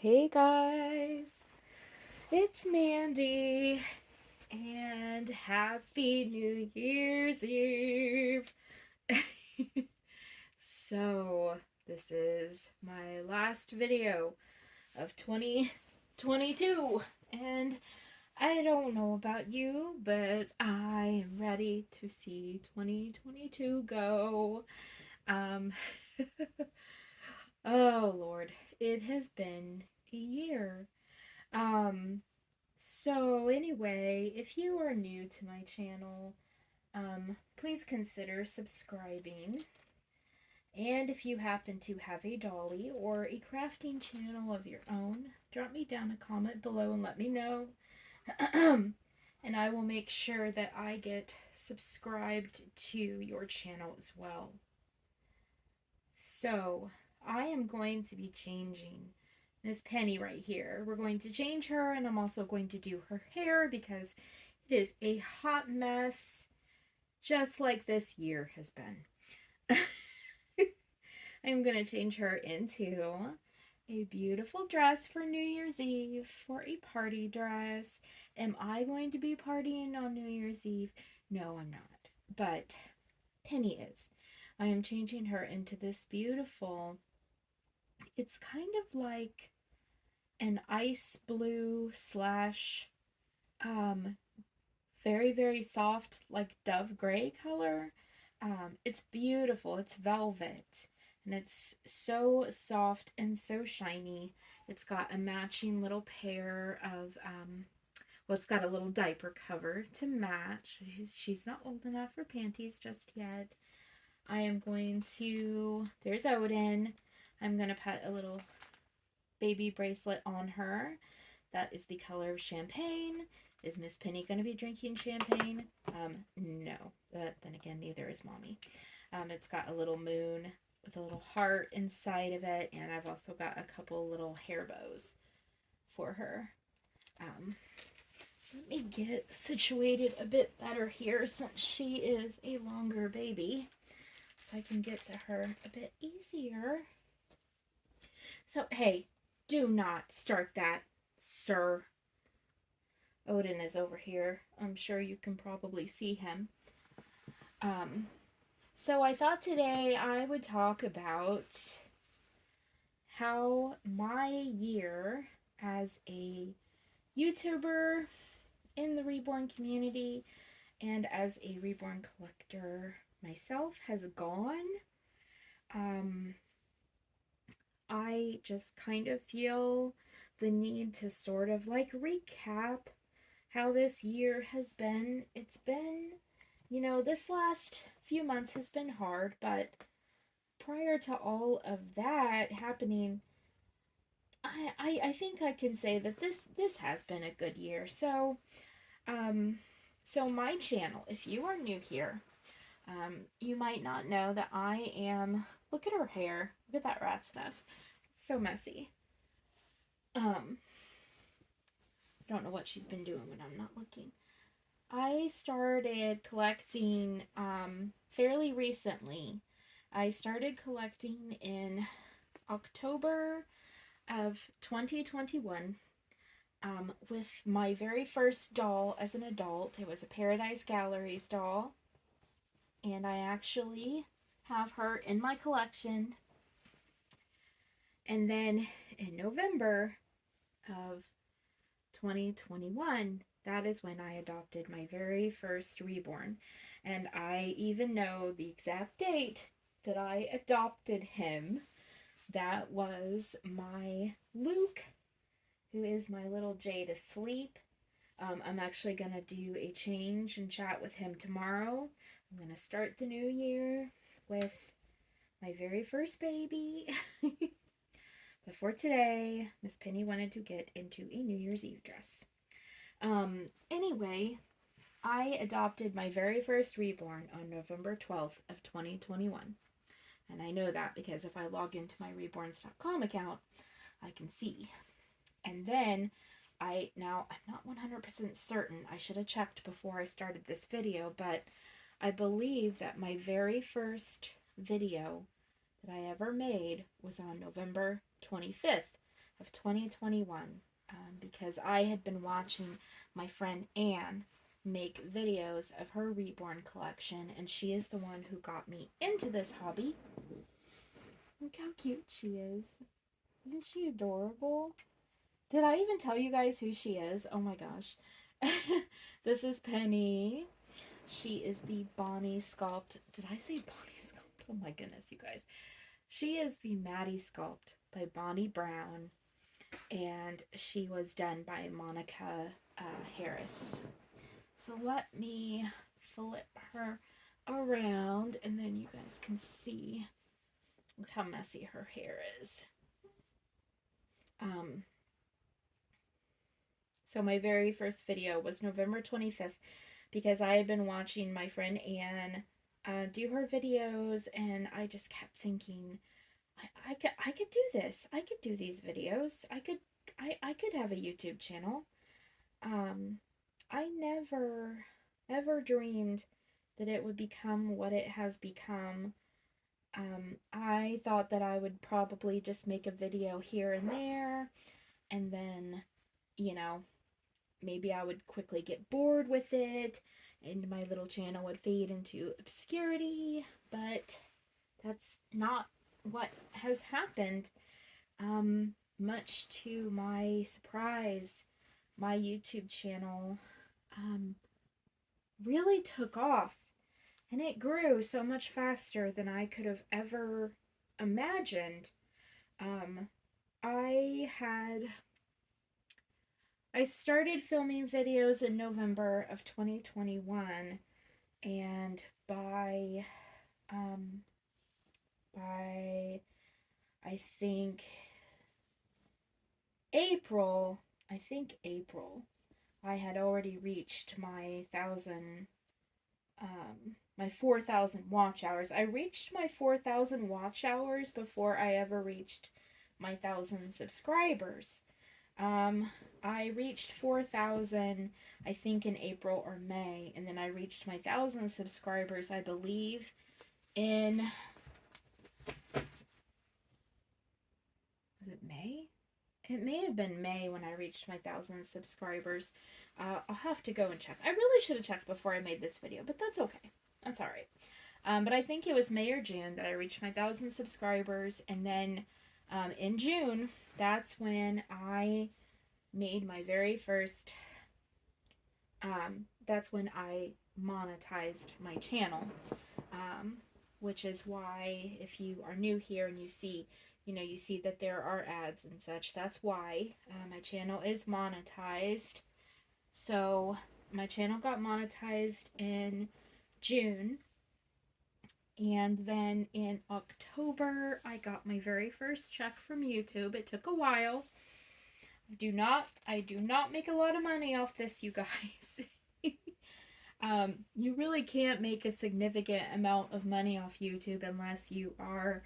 Hey guys, it's Mandy, and Happy New Year's Eve. So, this is my last video of 2022, and I don't know about you, but I am ready to see 2022 go. Um, oh Lord, it has been a year. Um, So anyway, if you are new to my channel, please consider subscribing. And if you happen to have a dolly or a crafting channel of your own, drop me down a comment below and let me know. And I will make sure that I get subscribed to your channel as well. So, I am going to be changing Miss Penny right here. We're going to change her, and I'm also going to do her hair because it is a hot mess, just like this year has been. I'm going to change her into a beautiful dress for New Year's Eve, for a party dress. Am I going to be partying on New Year's Eve? No, I'm not. But Penny is. I am changing her into this beautiful, it's kind of like an ice blue slash um very very soft like dove gray color. It's beautiful. It's velvet and it's so soft and so shiny. It's got a matching little pair of well, it's got a little diaper cover to match. She's not old enough for panties just yet. I am going to, there's Odin. I'm going to put a little baby bracelet on her. That is the color of champagne. Is Miss Penny going to be drinking champagne? No. But then again, neither is Mommy. It's got a little moon with a little heart inside of it, and I've also got a couple little hair bows for her. Let me get situated a bit better here since she is a longer baby, so I can get to her a bit easier. So, hey, do not start that, sir. Odin is over here. I'm sure you can probably see him. So I thought today I would talk about how my year as a YouTuber in the Reborn community and as a Reborn collector myself has gone. I just kind of feel the need to sort of like recap how this year has been. It's been, this last few months has been hard, but prior to all of that happening, I think I can say that this has been a good year. Um, so my channel, if you are new here, you might not know that I am. Look at her hair. Look at that rat's nest. It's so messy. Don't know what she's been doing when I'm not looking. I started collecting fairly recently. I started collecting in October of 2021 with my very first doll as an adult. It was a Paradise Galleries doll, and I actually have her in my collection. And then in November of 2021, that is when I adopted my very first Reborn. And I even know the exact date that I adopted him. That was my Luke, who is my little Jade asleep. I'm actually going to do a change and chat with him tomorrow. I'm going to start the new year with my very first baby. But for today, Miss Penny wanted to get into a New Year's Eve dress. Anyway, I adopted my very first Reborn on November 12th of 2021. And I know that because if I log into my reborns.com account, I can see. And then I'm not 100% certain. I should have checked before I started this video, but I believe that my very first video that I ever made was on November 25th. of 2021 because I had been watching my friend Anne make videos of her Reborn collection, and she is the one who got me into this hobby. Look how cute she is. Isn't she adorable? Did I even tell you guys who she is? Oh my gosh. This is Penny. She is the Bonnie Sculpt. Did I say Bonnie Sculpt? Oh my goodness, you guys. She is the Maddie Sculpt by Bonnie Brown, and she was done by Monica Harris. So let me flip her around, and then you guys can see. Look how messy her hair is. So my very first video was November 25th because I had been watching my friend Anne do her videos, and I just kept thinking, I could do this. I could do these videos. I could have a YouTube channel. I never ever dreamed that it would become what it has become. I thought that I would probably just make a video here and there, and then, you know, maybe I would quickly get bored with it, and my little channel would fade into obscurity, but that's not what has happened. Much to my surprise, my YouTube channel really took off, and it grew so much faster than I could have ever imagined. Um, I had I started filming videos in November of 2021, and um, by I think April, I had already reached my 4,000 watch hours. I reached my 4,000 watch hours before I ever reached my 1,000 subscribers. I reached 4,000, I think, in April or May, and then I reached my 1,000 subscribers, I believe, in, was it May? It may have been May when I reached my 1,000 subscribers. I'll have to go and check. I really should have checked before I made this video, but that's okay. That's all right. But I think it was May or June that I reached my 1,000 subscribers, and then in June, that's when I made my very first, that's when I monetized my channel, which is why if you are new here and you see that there are ads and such, that's why my channel is monetized. So my channel got monetized in June, and then in October I got my very first check from YouTube. It took a while. I do not make a lot of money off this, you guys. You really can't make a significant amount of money off YouTube unless you are,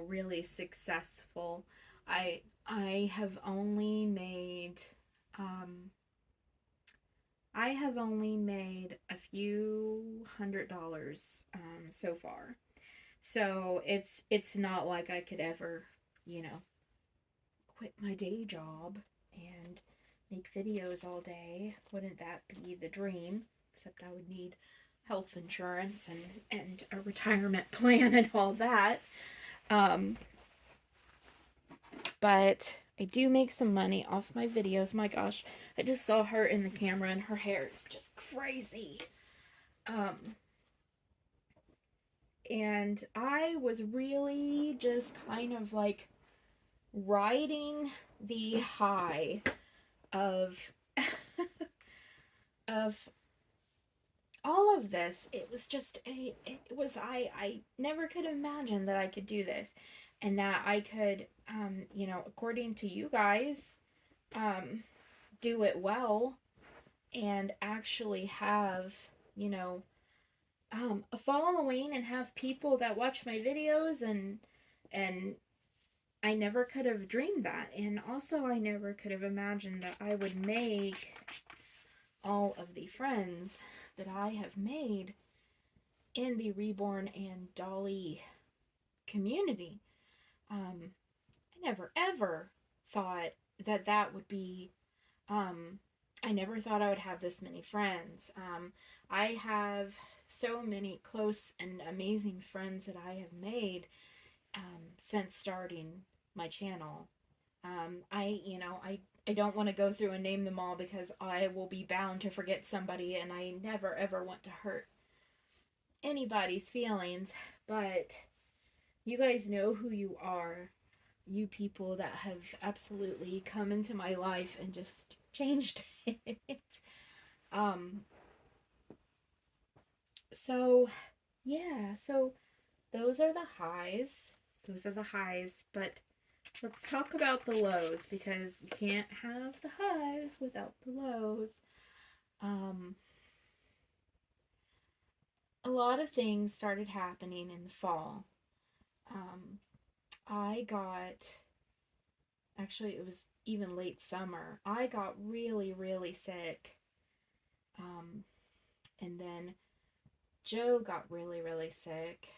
really successful. I have only made, a few $100 so far. So it's not like I could ever, quit my day job and make videos all day. Wouldn't that be the dream? Except I would need health insurance and a retirement plan and all that. But I do make some money off my videos. My gosh, I just saw her in the camera and her hair is just crazy. And I was really just kind of like riding the high of of all of this. It was just I never could imagine that I could do this, and that I could according to you guys, do it well and actually have a following and have people that watch my videos, and I never could have dreamed that. And also I never could have imagined that I would make all of the friends that I have made in the Reborn and Dolly community. I never ever thought that that would be, um, I never thought I would have this many friends. I have so many close and amazing friends that I have made since starting my channel. I don't want to go through and name them all because I will be bound to forget somebody, and I never ever want to hurt anybody's feelings. But you guys know who you are. You people that have absolutely come into my life and just changed it. Um, so yeah, so those are the highs. Those are the highs, but let's talk about the lows because you can't have the highs without the lows. Um, a lot of things started happening in the fall. Um, I got, actually, it was even late summer. I got really, really sick. Um, and then Joe got really, really sick.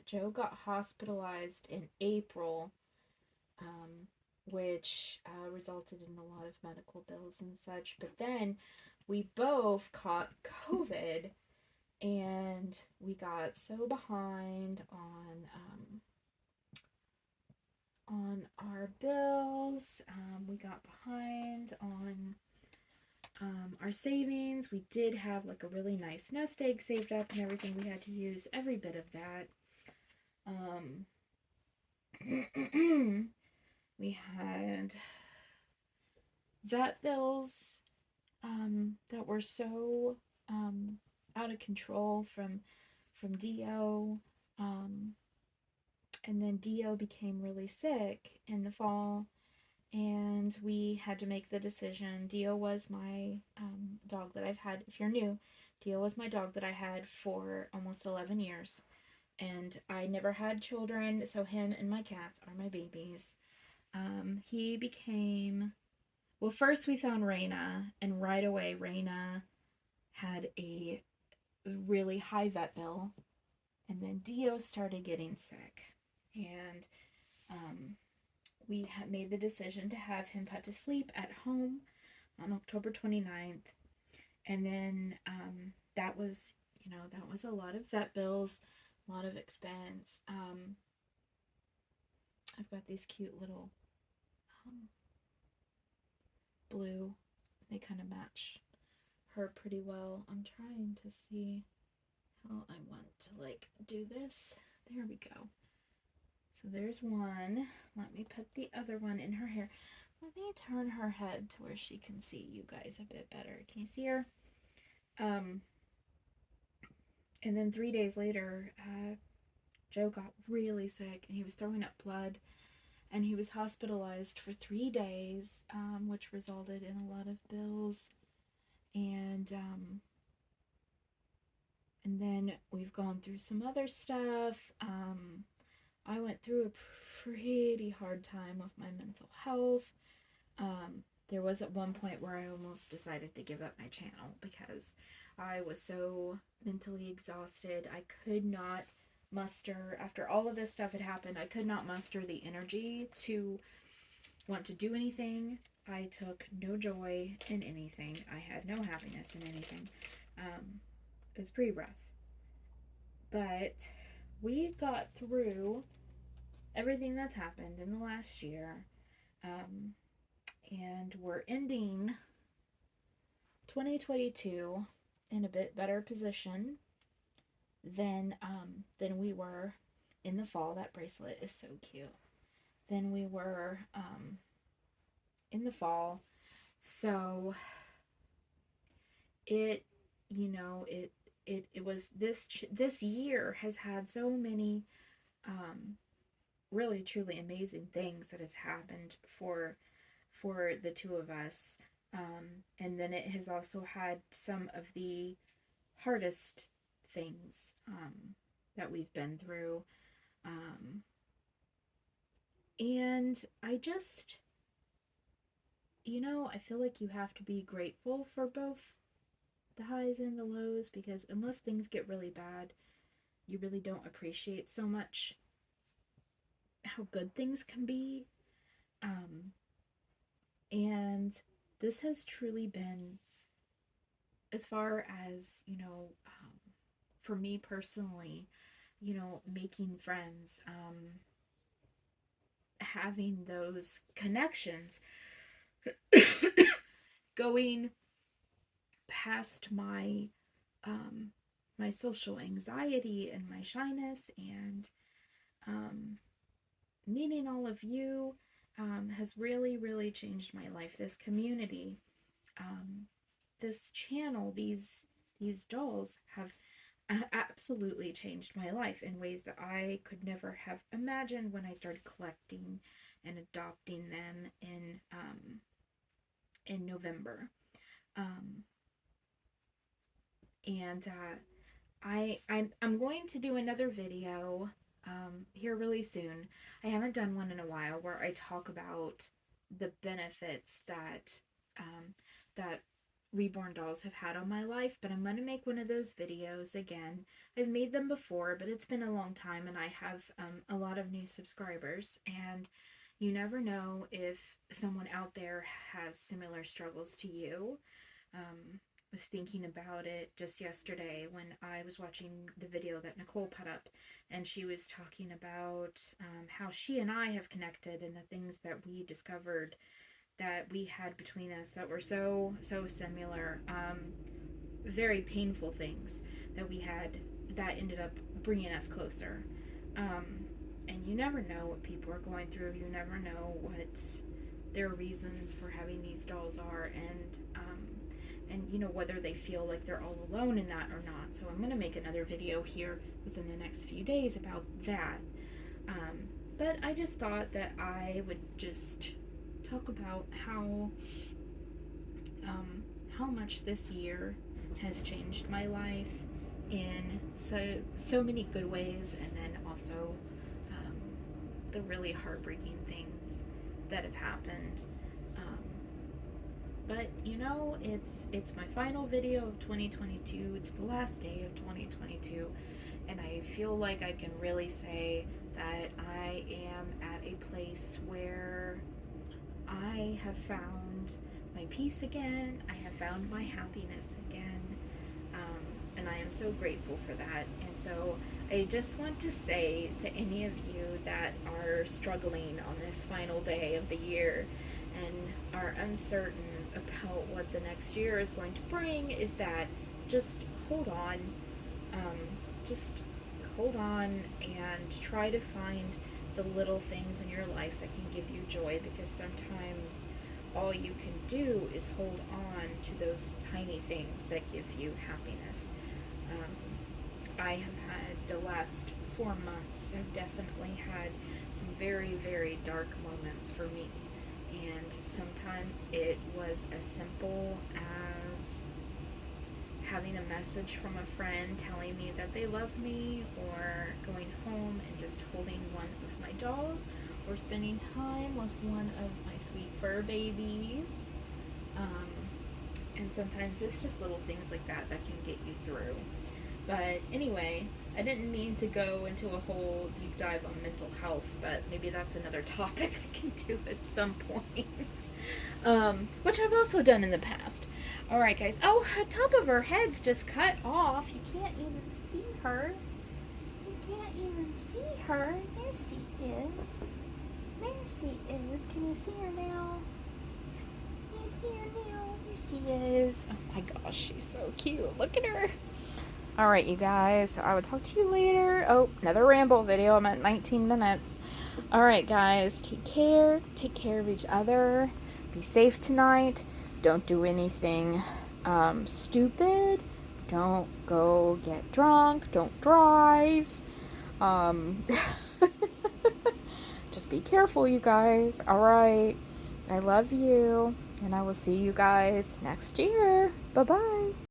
Joe got hospitalized in April, um, which resulted in a lot of medical bills and such. But then we both caught COVID, and we got so behind on our bills. We got behind on our savings. We did have like a really nice nest egg saved up and everything. We had to use every bit of that. We had vet bills that were so out of control from Dio. And then Dio became really sick in the fall, and we had to make the decision. Dio was my dog that I've had. If you're new, Dio was my dog that I had for almost 11 years. And I never had children, so him and my cats are my babies. He became, well, first we found Raina, and right away Raina had a really high vet bill. And then Dio started getting sick. And we made the decision to have him put to sleep at home on October 29th. And then that was, that was a lot of vet bills, a lot of expense. I've got these cute little blue. They kind of match her pretty well. I'm trying to see how I want to like do this. There we go. So there's one. Let me put the other one in her hair. Let me turn her head to where she can see you guys a bit better. Can you see her? And then 3 days later, Joe got really sick and he was throwing up blood, and he was hospitalized for 3 days, which resulted in a lot of bills. And then we've gone through some other stuff. I went through a pretty hard time with my mental health. There was at one point where I almost decided to give up my channel because I was so mentally exhausted. I could not muster, after all of this stuff had happened, I could not muster the energy to want to do anything. I took no joy in anything. I had no happiness in anything. It was pretty rough. But we got through everything that's happened in the last year. And we're ending 2022 in a bit better position than we were in the fall. That bracelet is so cute. Than we were in the fall. So it was this year has had so many really truly amazing things that has happened for the two of us. And then it has also had some of the hardest things that we've been through. And I just, I feel like you have to be grateful for both the highs and the lows, because unless things get really bad, you really don't appreciate so much how good things can be. this has truly been, as far as, for me personally, making friends, having those connections, going past um, my social anxiety and my shyness, and um, meeting all of you has really, really changed my life. This community, um, this channel, these dolls have absolutely changed my life in ways that I could never have imagined when I started collecting and adopting them in November. Um, and I'm going to do another video here really soon. I haven't done one in a while where I talk about the benefits um, that Reborn dolls have had on my life, but I'm going to make one of those videos again. I've made them before, but it's been a long time, and I have a lot of new subscribers, and you never know if someone out there has similar struggles to you. Was thinking about it just yesterday when I was watching the video that Nicole put up, and she was talking about how she and I have connected, and the things that we discovered that we had between us that were so similar, very painful things that we had that ended up bringing us closer. um, and you never know what people are going through. You never know what their reasons for having these dolls are, and whether they feel like they're all alone in that or not. So I'm going to make another video here within the next few days about that. But I just thought that I would just talk about how much this year has changed my life in so many good ways, and then also um, the really heartbreaking things that have happened. But it's my final video of 2022. It's the last day of 2022, and I feel like I can really say that I am at a place where I have found my peace again. I have found my happiness again. And I am so grateful for that. And so I just want to say to any of you that are struggling on this final day of the year and are uncertain about what the next year is going to bring, is that just hold on. Um, just hold on and try to find the little things in your life that can give you joy, because sometimes all you can do is hold on to those tiny things that give you happiness. I have had the last 4 months have definitely had some very, very dark moments for me, and sometimes it was as simple as having a message from a friend telling me that they love me, or going home and just holding one of my dolls, or spending time with one of my sweet fur babies. And sometimes it's just little things like that that can get you through. But anyway, I didn't mean to go into a whole deep dive on mental health, but maybe that's another topic I can do at some point. Which I've also done in the past. Alright, guys. Oh, the top of her head's just cut off. You can't even see her. You can't even see her. There she is. There she is. Can you see her now? Can you see her now? There she is. Oh my gosh, she's so cute. Look at her. Alright, you guys, I will talk to you later. Oh, another ramble video. I'm at 19 minutes. Alright, guys, take care. Take care of each other. Be safe tonight. Don't do anything stupid. Don't go get drunk. Don't drive. Just be careful, you guys. Alright. I love you. And I will see you guys next year. Bye-bye.